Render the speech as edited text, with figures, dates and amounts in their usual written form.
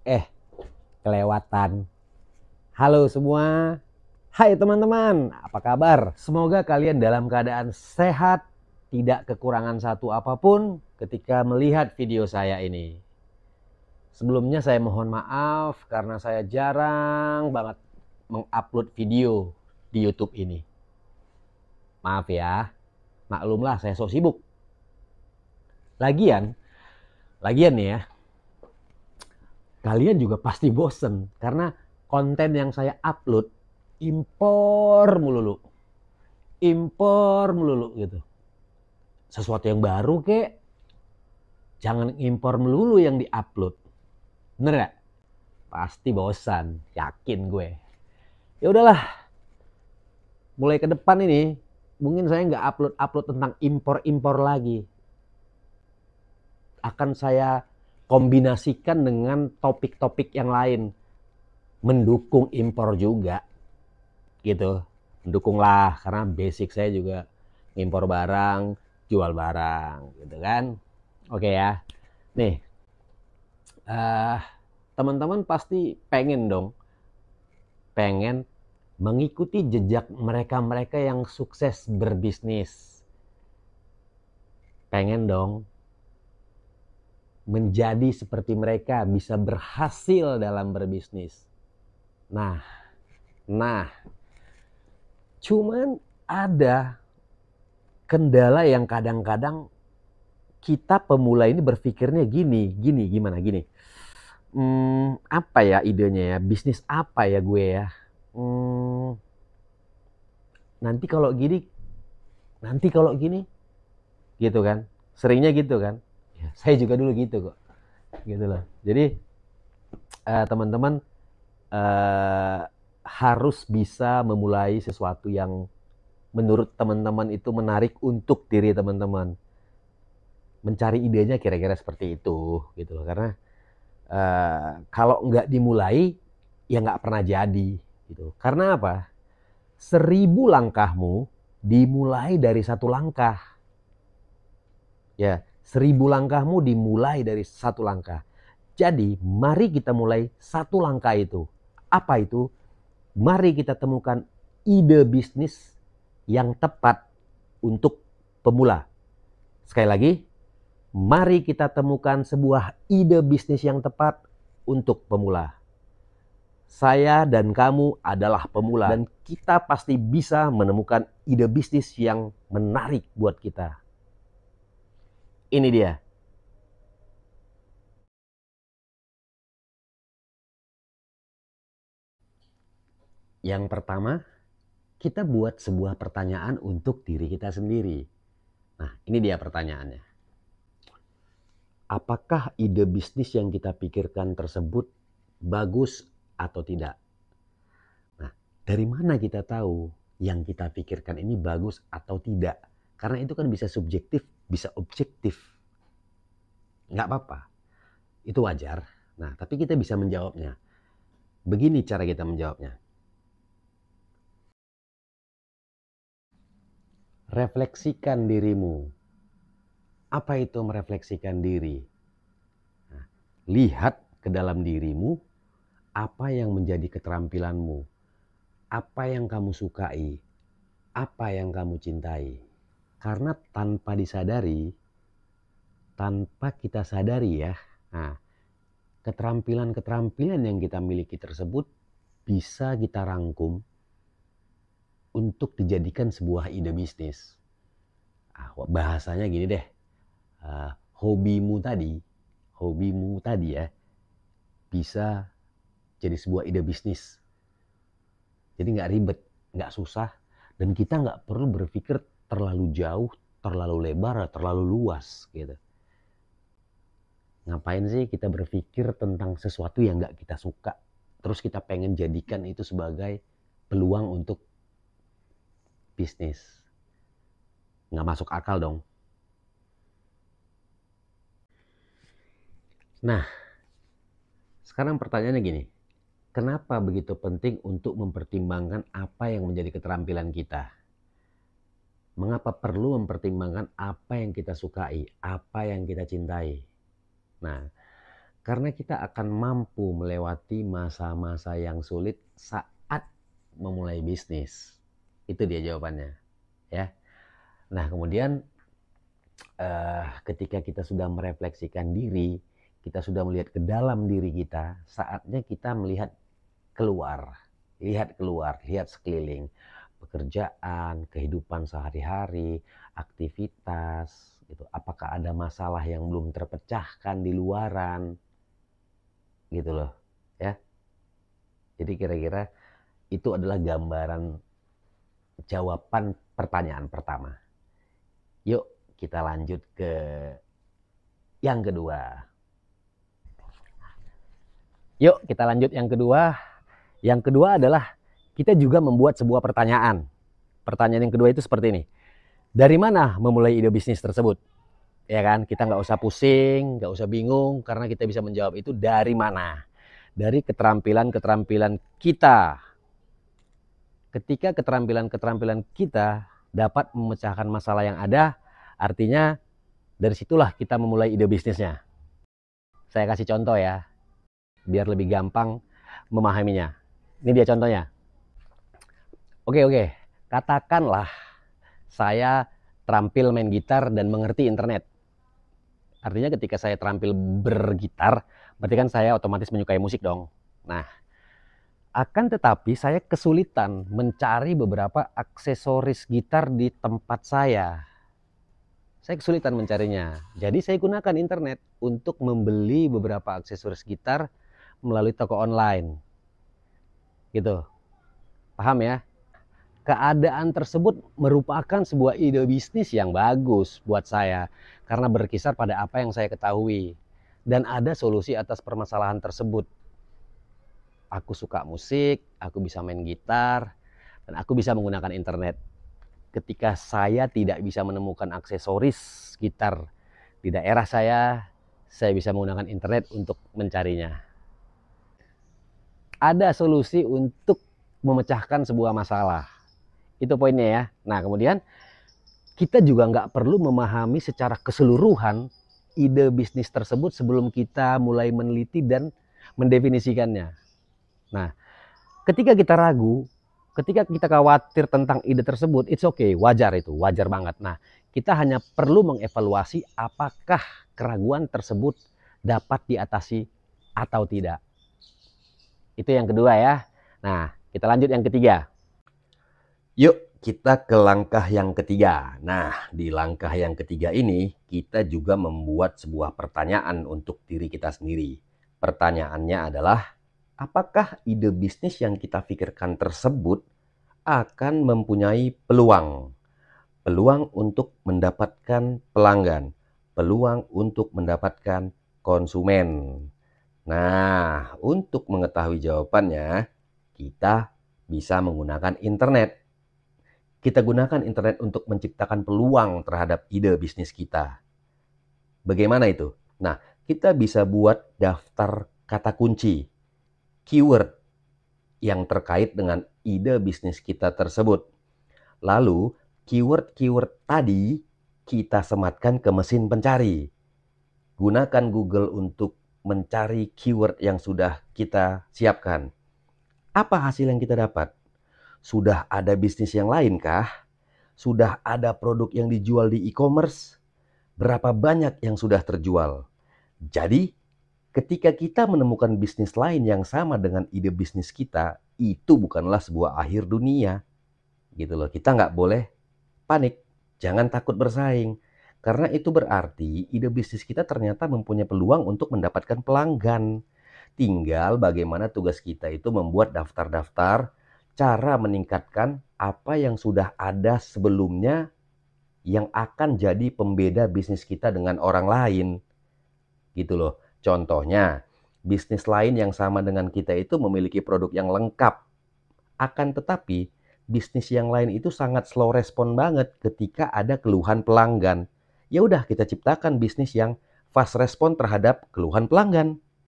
Eh, kelewatan. Halo semua. Hai teman-teman, apa kabar? Semoga kalian dalam keadaan sehat, tidak kekurangan satu apapun ketika melihat video saya ini. Sebelumnya saya mohon maaf karena saya jarang banget mengupload video di YouTube ini. Maaf ya, maklumlah saya so sibuk. Lagian nih ya, kalian juga pasti bosen karena konten yang saya upload impor melulu gitu. Sesuatu yang baru kek, jangan impor melulu yang diupload. Bener gak? Pasti bosan, yakin gue. Ya udahlah, mulai ke depan ini mungkin saya nggak upload tentang impor lagi. Akan saya kombinasikan dengan topik-topik yang lain, mendukung impor juga gitu. Mendukunglah karena basic saya juga impor barang, jual barang gitu kan. Oke ya. Nih, teman-teman pasti pengen mengikuti jejak mereka-mereka yang sukses berbisnis. Pengen dong menjadi seperti mereka, bisa berhasil dalam berbisnis. Nah, cuman ada kendala yang kadang-kadang kita pemula ini berpikirnya gimana gini. Apa ya idenya ya? Bisnis apa ya gue ya? Nanti kalau gini, gitu kan? Seringnya gitu kan? Ya, saya juga dulu gitu kok, gitu loh. Jadi teman-teman harus bisa memulai sesuatu yang menurut teman-teman itu menarik untuk diri teman-teman. Mencari idenya kira-kira seperti itu, gitu loh. Karena kalau nggak dimulai, ya nggak pernah jadi, gitu. Karena apa? 1000 langkahmu dimulai dari satu langkah. Ya, 1000 langkahmu dimulai dari satu langkah. Jadi, mari kita mulai satu langkah itu. Apa itu? Mari kita temukan ide bisnis yang tepat untuk pemula. Sekali lagi, mari kita temukan sebuah ide bisnis yang tepat untuk pemula. Saya dan kamu adalah pemula dan kita pasti bisa menemukan ide bisnis yang menarik buat kita. Ini dia. Yang pertama, kita buat sebuah pertanyaan untuk diri kita sendiri. Nah, ini dia pertanyaannya. Apakah ide bisnis yang kita pikirkan tersebut bagus atau tidak? Nah, dari mana kita tahu yang kita pikirkan ini bagus atau tidak? Karena itu kan bisa subjektif, bisa objektif. Nggak apa-apa, itu wajar. Nah, tapi kita bisa menjawabnya. Begini cara kita menjawabnya. Refleksikan dirimu. Apa itu merefleksikan diri? Nah, lihat ke dalam dirimu, apa yang menjadi keterampilanmu, apa yang kamu sukai, apa yang kamu cintai. Karena tanpa kita sadari ya, nah, keterampilan-keterampilan yang kita miliki tersebut bisa kita rangkum untuk dijadikan sebuah ide bisnis. Bahasanya gini deh, hobimu tadi ya, bisa jadi sebuah ide bisnis. Jadi nggak ribet, nggak susah, dan kita nggak perlu berpikir terlalu jauh, terlalu lebar, terlalu luas gitu. Ngapain sih kita berpikir tentang sesuatu yang nggak kita suka, terus kita pengen jadikan itu sebagai peluang untuk bisnis? Nggak masuk akal dong. Nah, sekarang pertanyaannya gini. Kenapa begitu penting untuk mempertimbangkan apa yang menjadi keterampilan kita? Mengapa perlu mempertimbangkan apa yang kita sukai, apa yang kita cintai? Nah, Karena kita akan mampu melewati masa-masa yang sulit saat memulai bisnis. Itu dia jawabannya, ya. Nah, kemudian ketika kita sudah merefleksikan diri, kita sudah melihat ke dalam diri kita, saatnya kita melihat keluar, lihat sekeliling, pekerjaan, kehidupan sehari-hari, aktivitas, gitu. Apakah ada masalah yang belum terpecahkan di luaran, gitu loh, ya. Jadi kira-kira itu adalah gambaran jawaban pertanyaan pertama. Yuk kita lanjut ke yang kedua. Yuk kita lanjut yang kedua. Yang kedua adalah kita juga membuat sebuah pertanyaan. Pertanyaan yang kedua itu seperti ini. Dari mana memulai ide bisnis tersebut? Ya kan, kita nggak usah pusing, nggak usah bingung, karena kita bisa menjawab itu dari mana. Dari keterampilan-keterampilan kita. Ketika keterampilan-keterampilan kita dapat memecahkan masalah yang ada, artinya dari situlah kita memulai ide bisnisnya. Saya kasih contoh ya, biar lebih gampang memahaminya. Ini dia contohnya. Oke. Katakanlah saya terampil main gitar dan mengerti internet. Artinya ketika saya terampil bergitar, berarti kan saya otomatis menyukai musik dong. Nah, akan tetapi saya kesulitan mencari beberapa aksesoris gitar di tempat saya. Saya kesulitan mencarinya. Jadi saya gunakan internet untuk membeli beberapa aksesoris gitar melalui toko online. Gitu. Paham ya? Keadaan tersebut merupakan sebuah ide bisnis yang bagus buat saya karena berkisar pada apa yang saya ketahui dan ada solusi atas permasalahan tersebut. Aku suka musik, aku bisa main gitar, dan aku bisa menggunakan internet. Ketika saya tidak bisa menemukan aksesoris gitar di daerah saya bisa menggunakan internet untuk mencarinya. Ada solusi untuk memecahkan sebuah masalah. Itu poinnya ya. Nah, kemudian kita juga nggak perlu memahami secara keseluruhan ide bisnis tersebut sebelum kita mulai meneliti dan mendefinisikannya. Nah, ketika kita ragu, ketika kita khawatir tentang ide tersebut, it's okay, wajar itu, wajar banget. Nah, kita hanya perlu mengevaluasi apakah keraguan tersebut dapat diatasi atau tidak. Itu yang kedua ya. Nah, kita lanjut yang ketiga. Yuk kita ke langkah yang ketiga. Nah, di langkah yang ketiga ini kita juga membuat sebuah pertanyaan untuk diri kita sendiri. Pertanyaannya adalah, apakah ide bisnis yang kita pikirkan tersebut akan mempunyai peluang? Peluang untuk mendapatkan pelanggan, peluang untuk mendapatkan konsumen. Nah, untuk mengetahui jawabannya, kita bisa menggunakan internet. Kita gunakan internet untuk menciptakan peluang terhadap ide bisnis kita. Bagaimana itu? Nah, kita bisa buat daftar kata kunci, keyword yang terkait dengan ide bisnis kita tersebut. Lalu, keyword-keyword tadi kita sematkan ke mesin pencari. Gunakan Google untuk mencari keyword yang sudah kita siapkan. Apa hasil yang kita dapat? Sudah ada bisnis yang lain kah? Sudah ada produk yang dijual di e-commerce? Berapa banyak yang sudah terjual? Jadi, ketika kita menemukan bisnis lain yang sama dengan ide bisnis kita, itu bukanlah sebuah akhir dunia. Gitu loh, kita nggak boleh panik. Jangan takut bersaing. Karena itu berarti ide bisnis kita ternyata mempunyai peluang untuk mendapatkan pelanggan. Tinggal bagaimana tugas kita itu membuat daftar-daftar cara meningkatkan apa yang sudah ada sebelumnya yang akan jadi pembeda bisnis kita dengan orang lain. Gitu loh. Contohnya, bisnis lain yang sama dengan kita itu memiliki produk yang lengkap. Akan tetapi, bisnis yang lain itu sangat slow respon banget ketika ada keluhan pelanggan. Ya udah, kita ciptakan bisnis yang fast respon terhadap keluhan pelanggan.